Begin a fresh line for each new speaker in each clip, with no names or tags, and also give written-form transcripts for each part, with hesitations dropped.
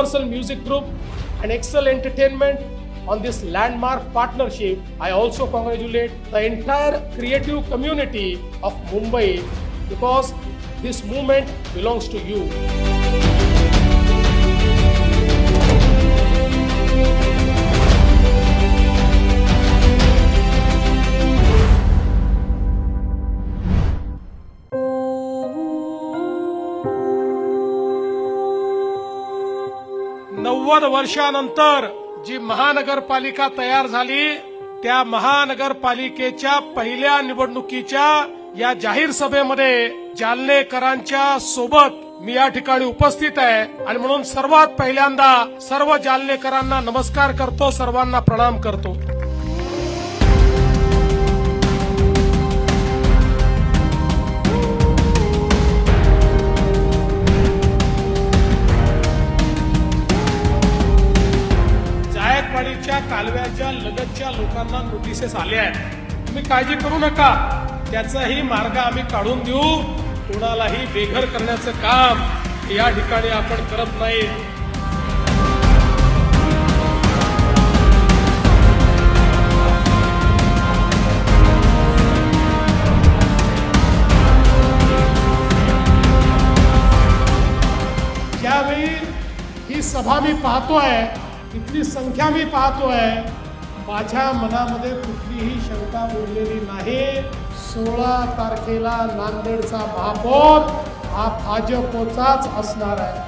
Universal Music Group and Excel Entertainment on this landmark partnership. I also congratulate the entire creative community of Mumbai because this movement belongs to you. वर्षानंतर जी महानगरपालिका तयार झाली त्या महानगरपालिकेच्या पहिल्या निवडणुकीच्या या जाहीर सभेमध्ये जालनेकरांच्या सोबत मी या ठिकाणी उपस्थित आहे आणि म्हणून सर्वात पहिल्यांदा सर्व जालनेकरांना नमस्कार करतो, सर्वांना प्रणाम करतो. कालव्याच्या लगतच्या लोकांना नोटिसेस आल्या आहेत. तुम्ही काळजी करू नका, त्याचाही मार्ग आम्ही काढून देऊ. कोणालाही बेघर करण्याचं काम या ठिकाणी आपण करत नाही. ज्यावेळी ही सभा मी पाहतोय, इतनी संख्या मी पाहतोय, माझ्या मनामध्ये कुठलीही शंका उरलेली नाही. 16 तारखेला नांदेडचा महापौर हा भाजपचाच असणार आहे.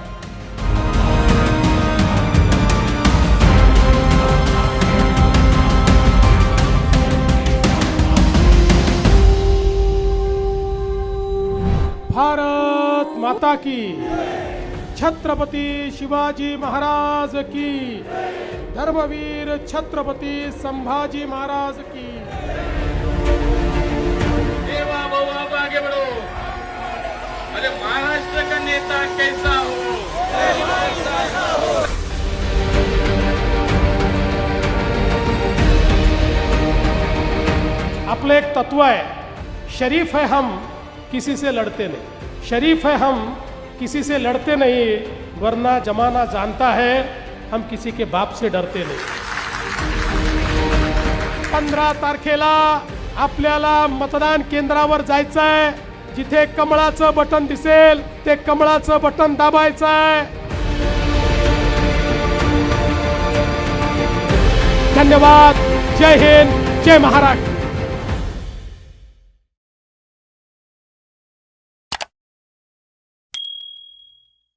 भारत माता की, छत्रपती शिवाजी महाराज की, धर्मवीर छत्रपती संभाजी महाराज की.
देवा भाऊ आप आगे बढ़ो. अरे महाराष्ट्र का नेता कैसा हो.
आपलं एक तत्व आहे, शरीफ है हम किसी से लड़ते नहीं. शरीफ है हम किसी से लड़ते नहीं, वरना जमाना जानता है हम किसी के बाप से डरते नहीं. 15 तारखेला आपल्याला मतदान केंद्रावर जायचं आहे. जिथे कमळाचं बटन दिसेल ते कमळाचं बटन दाबायचं आहे. धन्यवाद. जय हिंद, जय महाराष्ट्र.